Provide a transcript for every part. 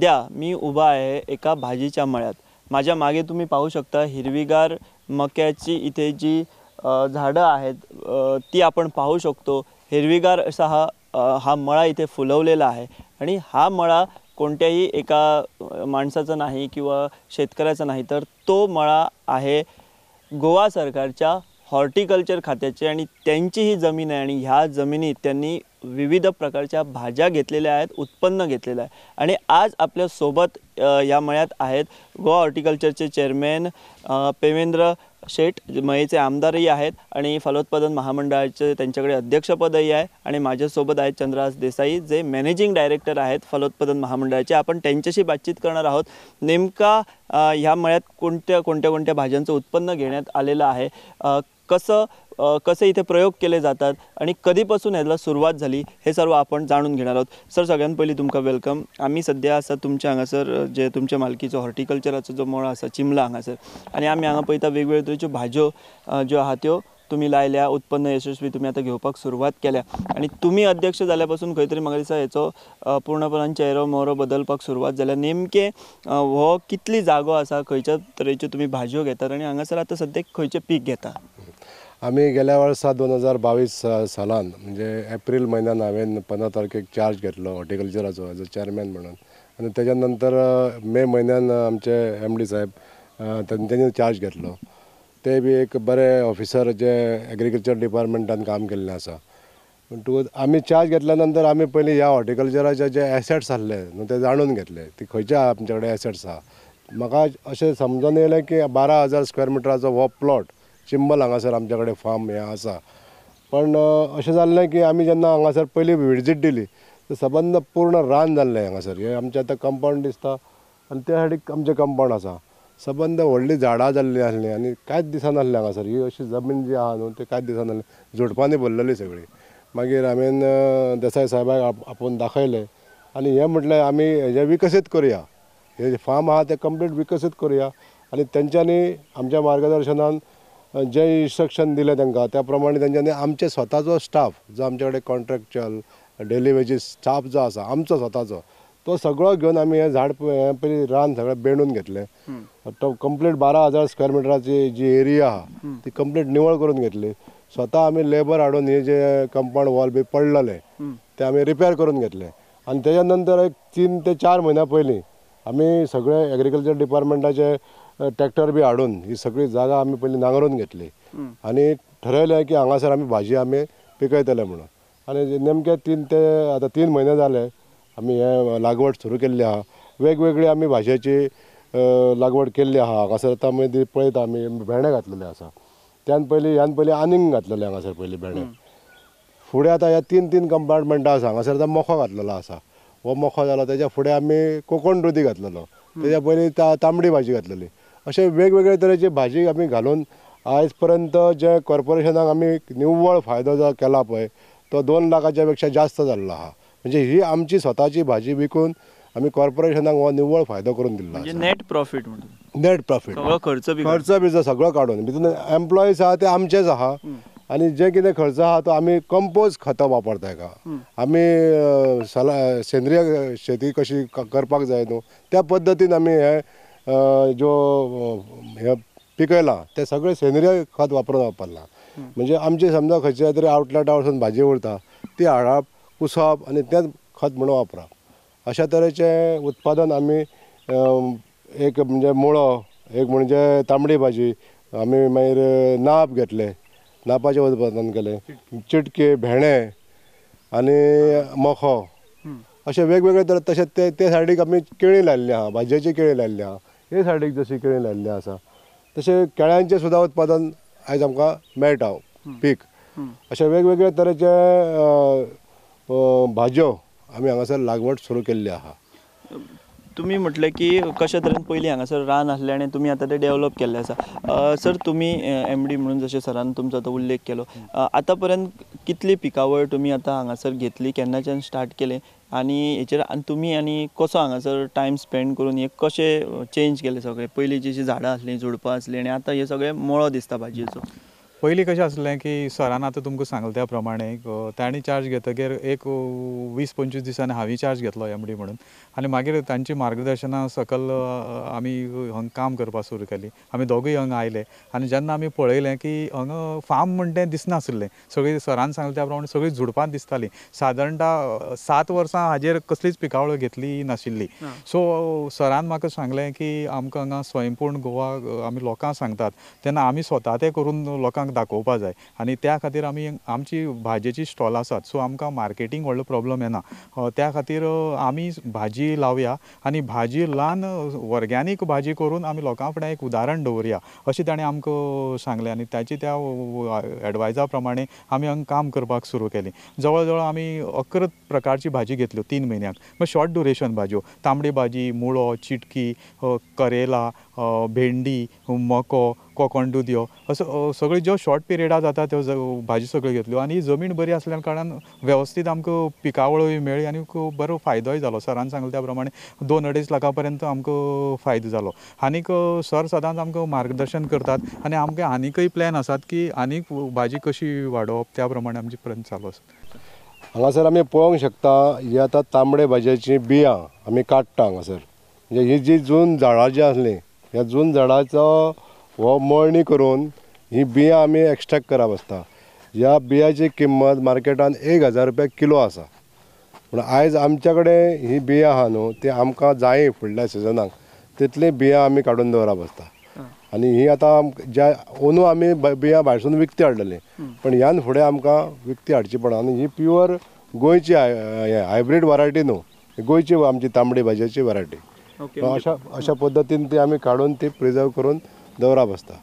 सध्या मी उभा आहे एका भाजीच्या मळ्यात। माझ्या मागे तुम्ही पाहू शकता हिरवीगार मक्याची इथे जी झाडं आहेत ती आपण पाहू शकतो। हिरवीगार असा हा मळा इथे फुलवलेला आहे आणि हा मळा कोणत्याही एका माणसाचा नाही किंवा शेतकऱ्याचा नाही, तर तो मळा आहे गोवा सरकारच्या हॉर्टिकल्चर खात्याचे आणि त्यांची ही जमीन आहे आणि ह्या जमिनीत त्यांनी विविध प्रकारच्या भाज्या घेतलेल्या आहेत, उत्पन्न घेतलेलं आहे। आणि आज आपल्या सोबत या मळ्यात आहेत गोवा हॉर्टिकल्चरचे चेअरमॅन पेवेंद्र शेठ, मयेचे आमदारही आहेत आणि फलोत्पादन महामंडळाचे त्यांच्याकडे अध्यक्षपदही आहे। आणि माझ्यासोबत आहेत चंद्रहास देसाई, जे मॅनेजिंग डायरेक्टर आहेत फलोत्पादन महामंडळाचे। आपण त्यांच्याशी बातचीत करणार आहोत। नेमका ह्या मळ्यात कोणत्या भाज्यांचं उत्पन्न घेण्यात आलेलं आहे, कसं इथे प्रयोग केले जातात आणि कधीपासून याला सुरुवात झाली, हे सर्व आपण जाणून घेणार आहोत। सर, सगळ्यात पहिली तुमका वेलकम। आम्ही सध्या असा तुमच्या हांगासर जे तुमच्या मालकीचो हॉर्टिकल्चराचो जो मळो असा चिमला हांगासर, आणि आम्ही हांगा पळयता वेगवेगळ्यो तरेच्यो भाज्यो ज्यो आहात त्यो तुम्ही लायल्या, उत्पन्न यशस्वी तुम्ही आता घेवपाक सुरुवात केल्या आणि तुम्ही अध्यक्ष जाल्यापासून खंय तरी म्हाका दिसता हेचो पूर्णपणान चेहरो मोहरो बदलपाक सुरुवात जाल्या। नेमके हो कितली जागो आसा, खंयच्या तरेच्यो तुम्ही भाज्यो घेतात आणि हांगासर आता सद्याक खंयचें पीक घेता? आम्ही गेल्या वर्सा 2022 सालान म्हणजे एप्रिल म्हयन्यान हांवें 15 तारखेक चार्ज घेतलो हॉर्टिकल्चराचो एज अ चेअरमॅन म्हणून, आणि त्याच्या नंतर मे म्हयन्यान आमचे MD साहेब त्यांनी चार्ज घेतलो। ते बी एक बरे ऑफिसर जे एग्रीकल्चर डिपार्टमेंटान काम केल्लें आसा। म्हणटकूच आमी चार्ज घेतल्या नंतर आमी पयलीं ह्या हॉर्टिकल्चराचे जे एसेट्स आसले ते जाणून घेतले, ती खंयचे आमचे कडेन एसेट्स आहा। म्हाका अशें समजून येयलें की 12,000 स्क्वेअर मिटराचो हो प्लॉट चिंबल हांगासर आमचे कडेन फार्म हे आसा। पण अशें जाल्लें की आमी जेन्ना हांगासर पयलीं विजीट दिली तर सबंद पूर्ण रान जाल्लें हांगासर। हे आमचें आतां कंपाउंड दिसता आनी त्या सायडीक आमचें कंपाउंड आसा, सबंद व्हडलीं झाडां जाल्लीं आसलीं आनी कांयच दिसनासलें हांगासर। ही अशी जमीन जी आहा न्हू ती कांयच दिसनासलें, झुडपांनी भरलेली सगळी। मागीर हांवें देसाय साहेबाक आपोवन दाखयलें आनी हें म्हटलें आमी हेजें विकसीत करुया, हे फार्म आहा ते कंप्लीट विकसीत करुया। आनी तेंच्यांनी आमच्या मार्गदर्शनान जे इन्स्ट्रक्शन दिले तांकां त्या प्रमाणे तेंच्यांनी आमचे स्वताचो स्टाफ जो आमचे कडेन कॉन्ट्रॅक्च्युअल डेली वेजीस स्टाफ जो आसा आमचो स्वताचो, तो सगळो घेवन आमी हें झाड पयलीं रान सगळें बेंडून घेतलें। तो कंप्लीट 12,000 स्क्वेअर मिटराची जी एरिया आहा ती कंप्लीट निवळ करून घेतली। स्वता आमी लेबर हाडून हे जे कंपाउंड वॉल बी पडलेले ते आमी रिपेर करून घेतले। आनी तेच्या नंतर एक 3 ते 4 म्हयन्या पयलीं आमी सगळे एग्रीकल्चर डिपार्टमेंटाचे ट्रॅक्टर बी हाडून ही सगळी जागा आमी पयलीं नांगरून घेतली आनी ठरयलें की हांगासर आमी भाजी आमी पिकयतले म्हणून। आनी नेमके 3 म्हयने जाले आमी हे लागवड सुरू केल्ली आहा। वेगवेगळी आमी भाजयेची लागवड केल्ली आहा। हांगासर आतां मदीं पळयता आमी भेंडे घातलेले आसा, ह्यान पयलीं आनीक घातलेले हांगासर पयलीं भेंडे। फुडें आतां ह्या 3 कंपार्टमेंटां आसा, हांगासर आतां मोखो घातलेलो आसा। हो मोखो जालो, तेच्या फुडें आमी कोकण दुदी घातलेलो, तेच्या पयलीं तांबडी भाजी घातलेली। अशे वेगवेगळे तरेची भाजी आमी घालून आयज पर्यंत जे कॉर्पोरेशनाक आमी निव्वळ फायदो जो केला पळय तो 2 लाखाच्या पेक्षा जास्त जाल्लो आहा। म्हणजे ही आमची स्वताची भाजी विकून आमी कॉर्पोरेशनाक हो निव्वळ फायदो करून दिल्लो आसा। नेट प्रॉफिट म्हणून नेट प्रॉफिट, सगळो खर्च बी सगळो काडून भितून एम्प्लॉईज आहा ते आमचेच आहा। आनी जे कितें खर्च आहा तो आमी कंपोस्ट खतां वापरता हेका। आमी सेंद्रीय शेती कशी करपाक जाय न्हू त्या पद्दतीन आमी हे हे पिकयलां ते सगळे सेंद्रीय खत वापरलां। म्हणजे आमची समजा खंयच्या तरी आउटलेटा वचून भाजी उरता ती हाडप, कुसप आनी तेंच खत म्हणून वापरप। अशा तरेचें उत्पादन आमी एक म्हणजे मुळो, एक म्हणजे तांबडी भाजी, आमी मागीर नाप घेतले, नापाचें उत्पादन केलें, चिटकी, भेंडे आनी मोखो अशे वेगवेगळे तरे। तशेंच ते सायडीक आमी केळीं लायिल्लीं आहा, भाजयेची केळीं लायिल्लीं आहा। हे सायडीक जशी केळीं लायिल्लीं आसा तशें केळ्यांचें सुद्दां उत्पादन आयज आमकां मेळटा पीक। अशे वेगवेगळे तरेचे भाज्यो आमी हांगासर लागवड सुरू केल्ली आहा। तुम्ही म्हटलें की कशा तरेन पयलीं हांगासर रान आसलें आनी तुमी आतां तें डेवलप केल्लें आसा। सर, तुमी MD म्हणून जशें सरान तुमचो आतां उल्लेख केलो, आतां पर्यंत कितली पिकावळ तुमी आतां हांगासर घेतली, केन्नाच्यान स्टार्ट केलें आनी हेचेर तुमी आनी कसो हांगासर टायम स्पेंड करून हे कशें चेंज केलें सगळें? पयलीं जी झाडां आसलीं, झुडपां आसलीं आनी आतां हे सगळें मळो दिसता भाजयेचो। पयलीं कशें आसलें की सरान आतां तुमकां सांगलें त्या प्रमाणे तांणी चार्ज घेतकीर एक 20-25 दिसांनी हांवें चार्ज घेतलो एमडी म्हणून आनी मागीर तांची मार्गदर्शना सकल आमी हांगा काम करपाक सुरू केली. आमी दोगूय हांगा आयले आनी जेन्ना आमी पळयलें की हांगा फार्म म्हणटा तें दिसनासलें. सगळीं सरान सांगलें त्या प्रमाणे सगळीं झुडपां दिसतालीं. सादारणता 7 वर्सां हाजेर कसलीच पिकावळ घेतली नाशिल्ली. सो सरान म्हाका सांगलें की आमकां हांगा स्वयंपूर्ण गोवा आमी लोकांक सांगतात तेन्ना आमी स्वता तें करून लोकांक दाखोवपा जाय आनी त्या खातीर आमी आमची भाजयेची स्टॉल आसात. सो आमकां मार्केटींग व्हडलो प्रॉब्लम येना. त्या खातीर आमी भाजी लावया आनी भाजी लावन ऑर्गेनीक भाजी करून आमी लोकां फुडें एक उदाहरण दवरया अशें ताणें आमकां सांगलें आनी ताची त्या एडवायजा प्रमाणे आमी हांगा काम करपाक सुरू केली. जवळ जवळ आमी 11 प्रकारची भाजी घेतल्यो 3 म्हयन्याक. शॉर्ट ड्युरेशन भाजयो तांबडी भाजी, मुळो, चिटकी, करेला, भेंडी, मको, कोकण दुदयो असो सगळ्यो ज्यो शॉर्ट पिरियडाक जाता त्यो भाजी सगळ्यो घेतल्यो आनी जमीन बरी आसल्या कारणान वेवस्थीत आमकां पिकावळूय मेळ्ळी आनी बरो फायदोय जालो. सरान सांगलें त्या प्रमाणे 2-2.5 लाखां पर्यंत आमकां फायदो जालो. आनीक सर सदांच आमकां मार्गदर्शन करतात आनी आमगे आनीकय प्लॅन आसात की आनीक भाजी कशी वाडोवप त्या प्रमाणे आमचे प्रयत्न चालू आसात. हांगासर आमी पळोवंक शकता ही आतां तांबडे भाजयेची बियां आमी काडटा हांगासर. म्हणजे ही जी जून झाडां जी आसलीं ह्या जून झाडाचो हो मळणी करून ही बियां आमी एक्स्ट्रॅक्ट करप आसता. ह्या बियाची किंमत मार्केटान 1,000 रुपया किलो आसा. पूण आयज आमच्या कडेन ही बियां आहा न्हू ती आमकां जाय फुडल्या सिजनाक तितली बियां आमी काडून दवरप आसता. आनी ही आतां ज्या अंदू आमी बियां भायरसून विकती हाडलेली पण ह्यान फुडें आमकां विकती हाडची पडना. आनी ही प्युअर गोंयची हायब्रीड वरायटी न्हू, गोंयची आमची तांबडी भाजयेची वरायटी. अशा पद्दतीन ती आमी काडून ती प्रिजर्व करून दवरप आसता.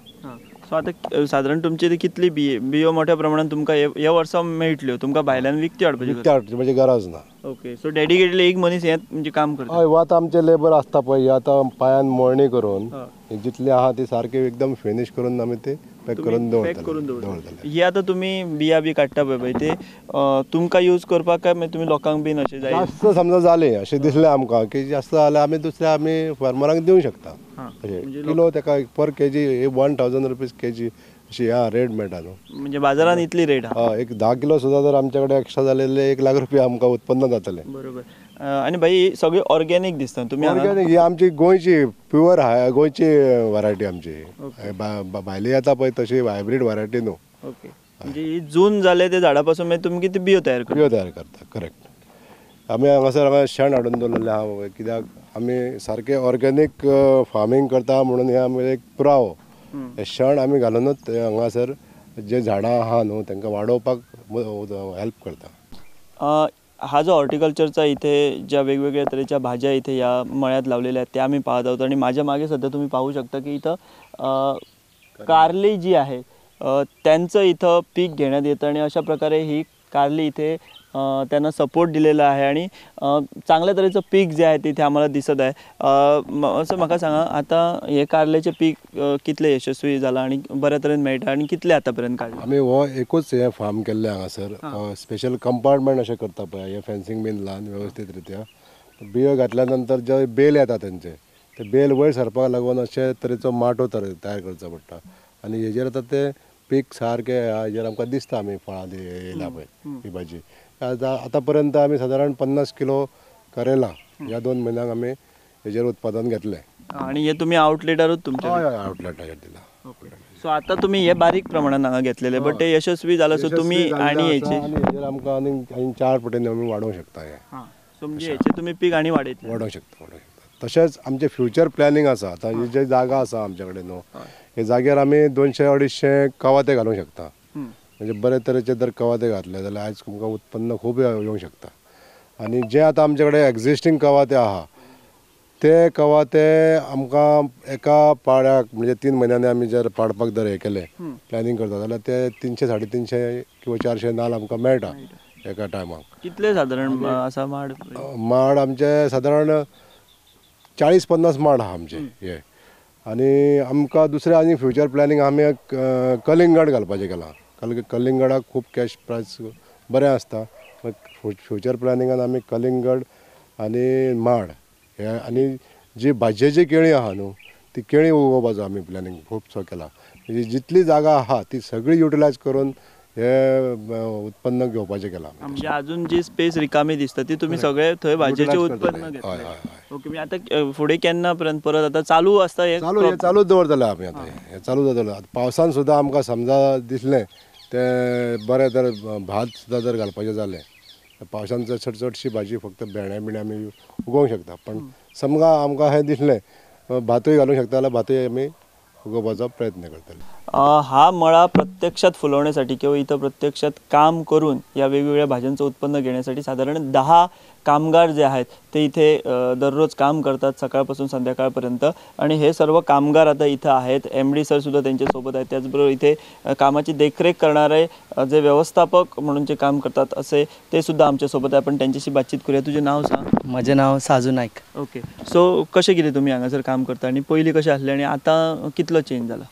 सो आतां सादारण तुमची कितली बियो मोठ्या प्रमाणात तुमकां ह्या वर्सा मेळटल्यो, तुमकां भायल्यान विकती हाडपाची म्हणजे गरज ना. ओके. सो डेडिकेटली एक मनीस हें म्हणजे काम करता. हय, वो आतां आमचे लेबर आसता पळय हे आतां पांयान मळणी करून जितली आहा ती सारकी एकदम फिनीश करून आमी ती पॅक करून दवरतले. ही आतां तुमी बिया बी काडटा पळय ते तुमकां यूज करपाक काय मागीर तुमी लोकांक बीन अशें जाय? जास्त समजा जालें अशें दिसलें आमकां की जास्त जाल्यार आमी दुसऱ्या आमी फार्मरांक दिवंक शकता. किलो ताका पर केजी 1,000 रुपीज केजी अशी ह्या रेट मेळटा न्हू. म्हणजे बाजारान इतली रेट आहा? एक 10 किलो सुद्दां जर आमच्या कडेन एक्स्ट्रा जालेले 1 लाख रुपया आमकां उत्पन्न जातलें. बरोबर. आनी भाई सगळी ऑर्गेनीक दिसता तुमी ऑर्गेनीक. ही आमची गोंयची प्युअर गोंयची वरायटी आमची. भायली येता पळय तशी हायब्रीड वरायटी न्हू. ओके. म्हणजे ही जून जाले ते झाडा पासून मागीर तुमी कितें बियो तयार करता. करेक्ट. आमी हांगासर शेण हाडून दवरलेलें आहा कित्याक आमी सारकें ऑर्गेनीक फार्मींग करता म्हणून हे आमी एक पुरावो. हे शेण आमी घालूनच हांगासर जे झाडां आहा न्हू तांकां वाडोवपाक हेल्प करता. हा जो हॉर्टिकल्चरचा इथे ज्या वेगवेगळ्या तरेच्या भाज्या इथे या मळ्यात लावलेल्या आहेत त्या आम्ही पाहत आहोत आणि माझ्या मागे सध्या तुम्ही पाहू शकता की इथं कारली जी आहे त्यांचं इथं पीक घेण्यात येतं आणि अशा प्रकारे ही कारली इथे त्यांना सपोर्ट दिलेला आहे आणि चांगल्या तऱ्हेचं पीक जे आहे तिथे आम्हाला दिसत आहे. असं म्हाका सांगा आता हे कारल्याचे पीक कितले यशस्वी झाला आणि बऱ्या तरेन मेळटा आणि कितले आतापर्यंत काढले? आमी हो एकूच हे फार्म केल्ले हांगासर स्पेशल कंपार्टमेंट अशें करता पळय हे फेन्सिंग बीन लावन वेवस्थीत रित्या बियो घातल्या नंतर जे बेल येता तेंचे ते बेल वयर सरपाक लागून अशे तरेचो माटो तयार करचो पडटा आनी हेजेर आतां ते पीक सारकें हेजेर आमकां दिसता आमी फळां येयला पळय ही भाजी. आतां पर्यंत आमी सादारण 50 किलो करेला ह्या 2 म्हयन्यांक आमी हेजेर उत्पादन घेतलें. आणि हे तुम्ही आउटलेटारूच तुमच्या? हय आउटलेटाचेर दिला. सो आता तुम्ही हे बारीक प्रमाणात हांगा घेतलेले बट ते यशस्वी जालें सो तुम्ही आणि हेजेर आमकां आनी 4 पटीन आमी वाडोवंक शकता. हे सो म्हणजे हेचे तुम्ही पीक आणि वाडोवंक शकता. तशेंच आमचे फ्युचर प्लॅनिंग आसा. आतां ही जी जागा आसा आमचे कडेन न्हू हे जाग्यार आमी 200-250 कवाथे घालूंक शकता. म्हणजे बरे तरेचे जर कवाथे घातले जाल्यार आयज तुमकां उत्पन्न खूब येवंक शकता. आनी जे आतां आमचे कडेन एक्झिस्टींग कवाथे आहा ते कवाथे आमकां एका पाड्याक म्हणजे 3 म्हयन्यांनी आमी जर पाडपाक जर हे केले प्लॅनिंग करता जाल्यार ते 300-350 किंवा 400 नाल्ल आमकां मेळटा एका टायमाक. कितले सादारण आसा माड? माड आमचे सादारण 40-50 माड आहा आमचे हे. आनी आमकां दुसरें आनी फ्युचर प्लॅनिंग आमी कलिंगड घालपाचें केलां. कलिंगडाक खूब कॅश प्रायस बरें आसता. फ्युचर प्लॅनिंगान आमी कलिंगड आनी माड हे आनी जी भाजयेची केळीं आहा न्हू ती केळीं उगोवपाचो आमी प्लॅनिंग खूबसो केला. म्हणजे जितली जागा आहा ती सगळी युटिलायज करून हे उत्पन्न घेवपाचें केलां. म्हणजे अजून जी स्पेस रिकामी दिसता ती तुम्ही सगळे थंय भाजयेचे Utilize उत्पन्न करतले. घेतले. हय हय हय. ओके, म्हणजे आता फुडें केन्ना पर्यंत परत आता चालू आसता हे हे चालूच दवरतले आमी आतां हे चालू दवरतले. आतां पावसान सुद्दां आमकां समजा दिसलें ते बरें तर भात सुद्दां जर घालपाचें जालें पावसान चडशी भाजी फक्त भेंडे बिणे आमी उगोवंक शकता. पण समजा आमकां हें दिसलें भातूय घालूंक शकता जाल्यार भातूय आमी उगोवपाचो प्रयत्न करतले. हा मळा प्रत्यक्षात फुलवण्यासाठी किंवा इथं प्रत्यक्षात काम करून या वेगवेगळ्या भाज्यांचं उत्पन्न घेण्यासाठी साधारण 10 कामगार जे आहेत ते इथे दररोज काम करतात सकाळपासून संध्याकाळपर्यंत. आणि हे सर्व कामगार आता इथं आहेत. MD सर सुद्धा त्यांच्यासोबत आहेत. त्याचबरोबर इथे कामाची देखरेख करणारे जे व्यवस्थापक म्हणून जे काम करतात असे ते सुद्धा आमच्यासोबत आहे. आपण त्यांच्याशी बातचीत करूया. तुझे नाव सांग. माझे नाव साजू नाईक. ओके, सो कशें कितें तुमी हांगासर काम करता आनी पयलीं कशें आसलें आनी आतां कितलो चेंज जाला?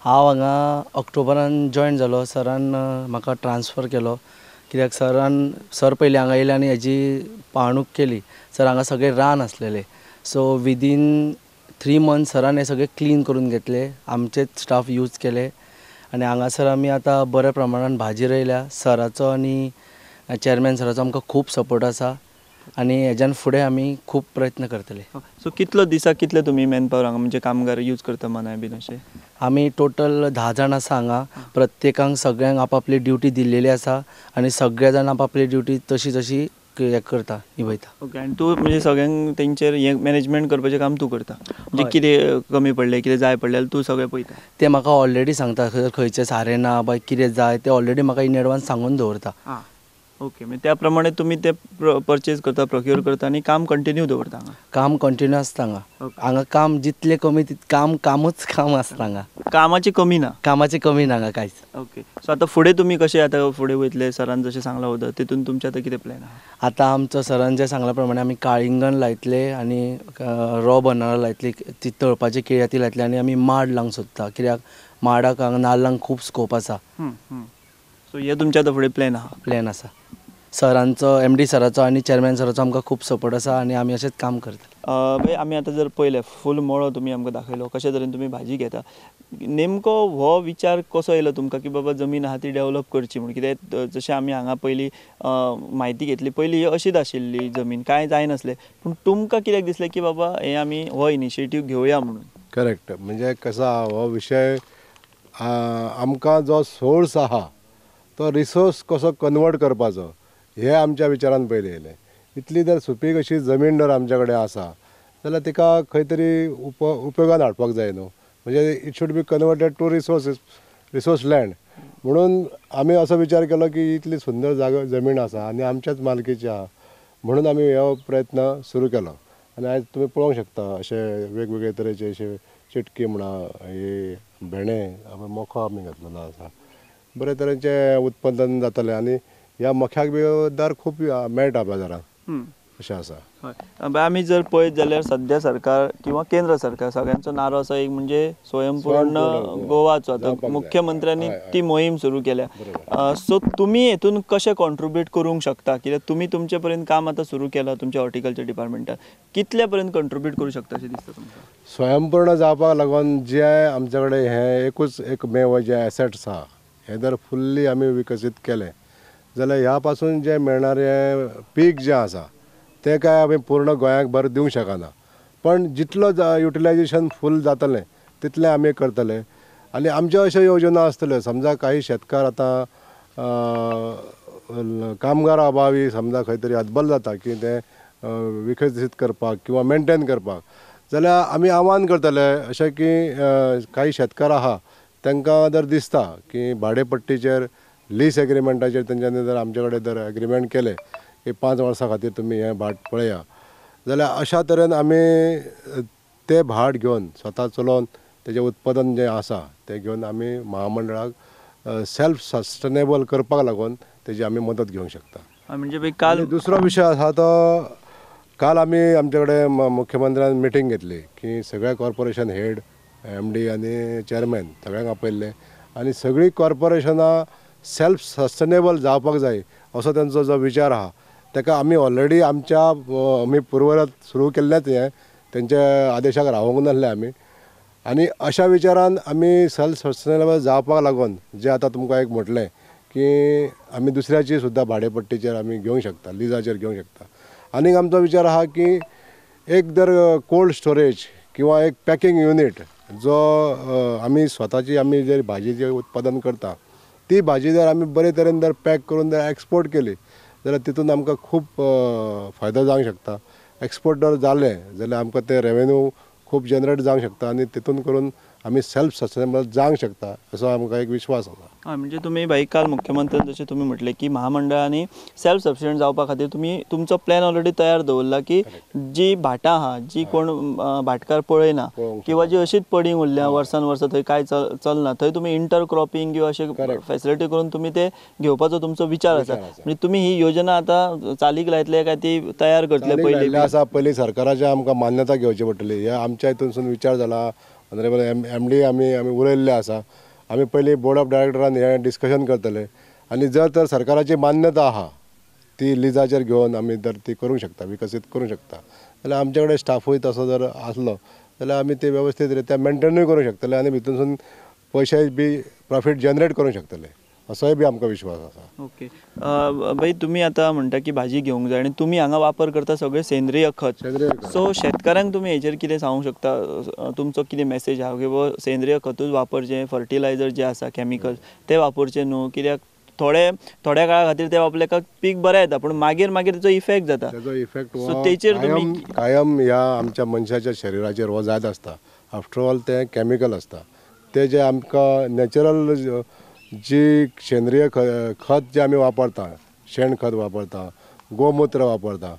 हांव हांगा ऑक्टोबरान जॉयन जालो. सरान म्हाका ट्रान्सफर केलो कित्याक सर पयलीं हांगा येयले आनी हेजी पाहणूक केली. सर हांगा सगळे रान आसलेले सो विदीन 3 मंथ्स सरान हे सगळे क्लीन करून घेतले. आमचेच स्टाफ यूज केले आनी हांगासर आमी आतां बऱ्या प्रमाणान भाजी रोयल्या. सराचो आनी चॅरमॅन सराचो आमकां खूब सपोर्ट आसा आनी हेज्यान फुडें आमी खूब प्रयत्न करतले. सो कितलो दिसाक कितले तुमी मॅनपावर हांगा म्हणजे कामगार यूज करता मनाय बीन अशें? आमी टोटल 10 जाण आसा हांगा. प्रत्येकांक सगळ्यांक आपापली ड्युटी दिल्लेली आसा आनी सगळे जाण आपापली ड्युटी तशी हे करता निभयता. ओके, आनी तूं म्हणजे सगळ्यांक तेंचेर हे मॅनेजमेंट करपाचें काम तूं करता म्हणजे कितें कमी पडलें कितें जाय पडलें तूं सगळें पळयता? ते म्हाका ऑलरेडी सांगता खंयचें सारें ना बाय कितें जाय ते ऑलरेडी म्हाका इन एडवान्स सांगून दवरता. हां, ओके, म्हणजे त्या प्रमाणे तुमी ते परचेज करता, प्रोक्यूर करता आनी काम कंटिन्यू दवरता हांगा? काम कंटिन्यू आसता हांगा. हांगा काम जितलें कमी कामूच काम आसता हांगा. कामाची कमी ना? कामाची कमी ना हांगा कांयच. ओके, सो आतां फुडें तुमी कशें आतां फुडें वयतले? सरान जशें सांगलां उदक तितून तुमचें आतां कितें प्लॅन आहा? आतां आमचो सरान जें सांगला प्रमाणे आमी काळिंगण लायतले आनी रॉ बनाना लायतली, ती तळपाची केळ्यां ती लायतली आनी आमी माड लावंक सोदता कित्याक माडाक हांगा नाल्लांक खूब स्कोप आसा. सो हे तुमचे आतां फुडें प्लॅन आसा. सरांचो MD सराचो आनी चॅरमॅन सराचो आमकां खूब सपोर्ट आसा आनी आमी अशेंच काम करता. भाई आमी आतां जर पळयलें फूल मळो तुमी आमकां दाखयलो कशे तरेन तुमी भाजी घेता. नेमको हो विचार कसो येयलो तुमकां की बाबा जमीन आहा ती डेवलप करची म्हणून? कित्याक जशें आमी हांगा पयलीं म्हायती घेतली पयलीं अशीच आशिल्ली जमीन, कांय जायनासलें. पूण तुमकां कित्याक दिसलें की बाबा हे आमी हो इनिशिएटीव घेवया म्हणून? करेक्ट. म्हणजे कसो आहा हो विशय आमकां जो सोर्स आहा तो रिसोर्स कसो कन्वर्ट करपाचो हे आमच्या विचारान पयलीं येयलें. इतली जर सुपीक अशी जमीन जर आमच्या कडेन आसा जाल्यार तिका खंय तरी उपयोगान हाडपाक जाय न्हू. म्हणजे it should be converted to resource land. म्हणून आमी असो विचार केलो की इतली सुंदर जागा जमीन आसा आनी आमच्याच मालकीची आहा म्हणून आमी हो प्रयत्न सुरू केलो. आनी आयज तुमी पळोवंक शकता अशे वेगवेगळे तरेचे अशे चिटकी म्हणा हे भेंडे मोखो आमी घातलेलो आसा. बरे तरेचे उत्पादन जातलें आनी ह्या मख्याक बी दर खूब मेळटा बाजारांत अशें आसा. हय, आमी जर पळयत जाल्यार सद्या सरकार किंवा केंद्र सरकार सगळ्यांचो नारो आसा एक म्हणजे स्वयंपूर्ण गोवाचो. आतां मुख्यमंत्र्यांनी ती मोहीम सुरू केल्या. सो तुमी हेतून कशें कॉन्ट्रिब्यूट करूंक शकता? कित्याक तुमी तुमचे पर्यंत काम आतां सुरू केलां तुमच्या हॉर्टिकल्चर डिपार्टमेंटान. कितल्या पर्यंत कॉन्ट्रिब्यूट करूंक शकता अशें दिसता तुमकां? स्वयंपूर्ण जावपाक लागून जे आमचे कडेन हे एकूच मेव जे एसेट्स आहा हे जर फुल्ली आमी विकसीत केले जाल्यार ह्या पासून जे मेळणारे पीक जे आसा ते काय आमी पूर्ण गोंयाक बरें दिवंक शकना. पण जितलो युटिलायजेशन फूल जातलें तितलें आमी करतले. आनी आमच्यो अश्यो योजना आसतल्यो समजा काही शेतकार आतां कामगार अभावी समजा खंय तरी हतबल जाता की ते विकसीत करपाक किंवा मेंटेन करपाक जाल्यार आमी आव्हान करतले अशें की काही शेतकार आहा तांकां जर दिसता की भाडेपट्टीचेर लीज एग्रीमेंटाचेर तेंच्यांनी जर आमचे कडेन जर एग्रीमेंट केले की 5 वर्सां खातीर तुमी हें भाट पळया जाल्यार अशा तरेन आमी ते भाट घेवन स्वता चलोवन तेजें उत्पादन जें आसा तें घेवन आमी महामंडळाक सेल्फ सस्टेनेबल करपाक लागून तेजी आमी मदत घेवंक शकता. म्हणजे काल दुसरो विशय आसा तो काल आमी आमचे कडेन मुख्यमंत्र्यान मिटींग घेतली की सगळ्या कॉर्पोरेशन हेड MD आनी चॅरमॅन सगळ्यांक आपयल्ले आनी सगळीं कॉर्पोरेशनां सेल्फ सस्टेनेबल जावपाक जाय असो तेंचो जो विचार आहा ताका आमी ऑलरेडी आमच्या आमी पुर्वरत सुरू केल्लेंच हें तेंच्या आदेशाक रावोंक नासले आमी. आनी अशा विचारान आमी सेल्फ सस्टेनेबल जावपाक लागून जे आतां तुमकां एक म्हटलें की आमी दुसऱ्याची सुद्दां भाडेपट्टीचेर आमी घेवंक शकता, लिजाचेर घेवंक शकता. आनीक आमचो विचार आहा की एक जर कोल्ड स्टोरेज किंवा एक पॅकिंग युनीट जो आमी स्वताची आमी जर भाजी जे उत्पादन करता ती भाजी जर आमी बरे तरेन जर पॅक करून जर एक्सपोर्ट केली जाल्यार तितून आमकां खूब फायदो जावंक शकता. एक्सपोर्ट जर जालें जाल्यार आमकां ते रेवेन्यू खूब जनरेट जावंक शकता आनी तितून करून आमी सेल्फ सस्टेनेबल जावंक शकता असो आमकां एक विश्वास आसा. म्हणजे तुम्ही काल मुख्यमंत्र्यान जशें तुमी म्हटलें की महामंडळांनी सेल्फ सफिशियंट जावपा खातीर तुमी तुमचो प्लॅन ऑलरेडी तयार दवरला की जी भाटां आहा जी कोण भाटकार पळयना किंवा जी अशीच पडींग उरल्या वर्सान वर्स थंय काय चलना थंय तुमी इंटर क्रॉपिंग किंवा अशें फॅसिलिटी करून तुमी ते घेवपाचो तुमचो विचार आसा. म्हणजे तुमी ही योजना आतां चालीक लायतले काय ती तयार करतले पयलीं आसा पयलीं सरकाराची आमकां मान्यता घेवची पडटली. हे आमच्या हितूनसून विचार जाला ऑनरेबल MD आमी उलयल्ले आसा. आमी पयलीं बोर्ड ऑफ डायरेक्टरान हें डिस्कशन करतले आनी जर तर सरकाराची मान्यता आहा ती लिजाचेर घेवन आमी जर ती करूंक शकता विकसीत करूंक शकता जाल्यार आमचे कडेन स्टाफूय तसो जर आसलो जाल्यार आमी ते वेवस्थीत रित्या मेंटेनूय करूंक शकतले आनी भितूनसून पयशे बी प्रॉफीट जनरेट करूंक शकतले असोय बी आमकां विश्वास आसा. ओके भाई तुमी आतां म्हणटा की भाजी घेवंक जाय आनी तुमी हांगा वापर करता सगळे सेंद्रीय खत. सो शेतकाऱ्यांक तुमी हेचेर कितें सांगूंक शकता तुमचो कितें मेसेज आहा की बाबा सेंद्रीय खतूच वापरचें फर्टिलायझर जे आसा केमिकल्स ते वापरचे न्हू कित्याक थोड्या काळा खातीर ते वापरल्यार पीक बरें येता पूण मागीर ताचो इफेक्ट जाता. ताचो इफेक्ट सो तेचेर तुमी कायम ह्या आमच्या मनशाच्या शरिराचेर हो जायत आसता. आफ्टर ऑल ते केमिकल आसता ते जे आमकां नॅचरल जी सेंद्रीय खत जे आमी वापरता शेण खत वापरता गोमूत्र वापरता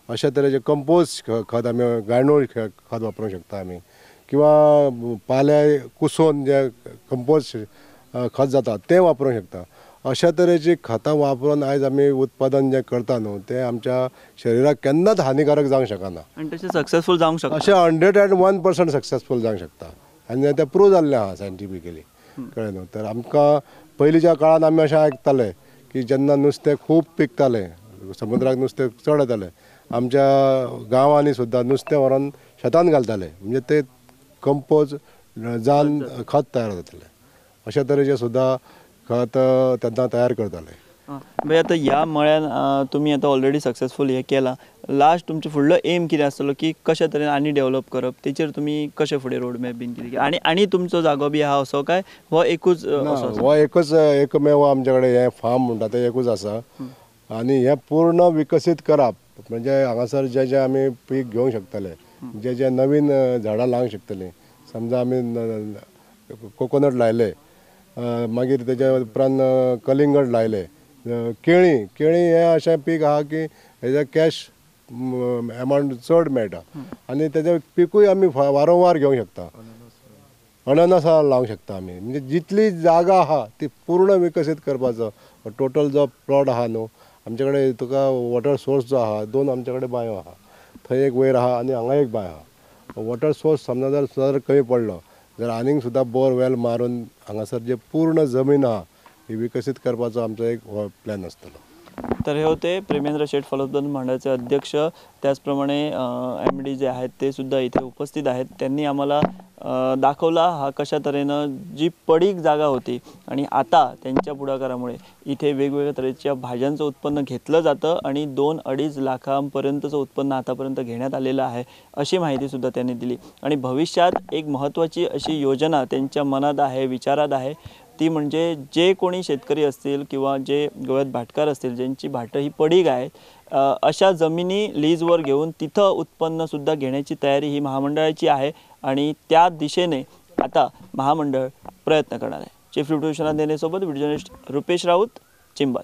अशा तरेचे कंपोस्ट खत आमी गांयडोळ खत वापरूंक शकता आमी किंवा पाले कुसोवन जे कंपोस्ट खत जाता ते वापरूंक शकता. अशा तरेची खतां वापरून आयज आमी उत्पादन जे करता न्हू ते आमच्या शरिराक केन्नाच हानिकारक जावंक शकना आनी तशें सक्सेसफूल जावंक शकता. अशें 101% सक्सेसफूल जावंक शकता आनी ते प्रूव जाल्लें आहा सायंटिफिकली कळ्ळें न्हू. तर आमकां पयलींच्या काळान आमी अशें आयकताले की जेन्ना नुस्तें खूब पिकतालें समुद्राक नुस्तें चड येतालें आमच्या गांवांनी सुद्दां नुस्तें व्हरोन शेतान घालताले म्हणजे ते कंपोज जावन खत तयार जातलें. अशा तरेचें सुद्दां खत तेन्ना तयार करताले. भाई आतां ह्या मळ्यान तुमी आतां ऑलरेडी सक्सेसफूल हें केलां. लास्ट तुमचो फुडलो एम कितें आसतलो की कशा तरेन आनी डेवलप करप तेचेर तुमी कशें फुडें रोडमॅप बीन कितें आनी तुमचो जागो बी आहा असो काय हो एकूच हो एकूच एकमेव आमचे कडेन हें फार्म म्हणटा तें एकूच आसा आनी हें पूर्ण विकसीत करप म्हणजे हांगासर जे जे आमी पीक घेवंक शकतले जे जे नवीन झाडां लावंक शकतलीं समजा आमी कोकोनट लायले मागीर तेच्या उपरांत कलिंगड लायले केळी हें अशें पीक आहा की हेजे कॅश एमावंट चड मेळटा आनी तेजें पिकूय आमी वारंवार घेवंक शकता. अननस लावंक शकता आमी म्हणजे जितली जागा आहा ती पूर्ण विकसीत करपाचो टोटल जो प्लॉट आहा न्हू आमचे कडेन तुका वॉटर सोर्स जो आहा 2 आमचे कडेन बांयो आहा थंय एक वयर आहा आनी हांगा एक बांय आहा. वॉटर सोर्स समजा जर कमी पडलो जर आनीक सुद्दां बोरवेल मारून हांगासर जे पूर्ण जमीन आहा ही विकसीत करपाचो आमचो एक प्लॅन आसतलो. तर हे होते प्रेमेंद्र शेठ फलोत्पादन मंडळाचे अध्यक्ष त्याचप्रमाणे MD जे आहेत ते सुद्धा इथे उपस्थित आहेत. त्यांनी आम्हाला दाखवला हा कशा तऱ्हेनं जी पडीक जागा होती आणि आता त्यांच्या पुढाकारामुळे इथे वेगवेगळ्या तऱ्हेच्या भाज्यांचं उत्पन्न घेतलं जातं आणि 2-2.5 लाखांपर्यंतचं उत्पन्न आतापर्यंत घेण्यात आलेलं आहे अशी माहितीसुद्धा त्यांनी दिली. आणि भविष्यात एक महत्त्वाची अशी योजना त्यांच्या मनात आहे विचारात आहे ती म्हणजे जे कोणी शेतकरी असतील किंवा जे गोव्यात भाटकार असतील ज्यांची भाटं ही पडीक आहेत अशा जमिनी लीजवर घेऊन तिथं उत्पन्नसुद्धा घेण्याची तयारी ही महामंडळाची आहे आणि त्या दिशेने आता महामंडळ प्रयत्न करणार आहे. चीफ रिपोर्टर विश्वनाथ देनेसोबत व्हिडिओ जर्नलिस्ट रुपेश राऊत चिंबल.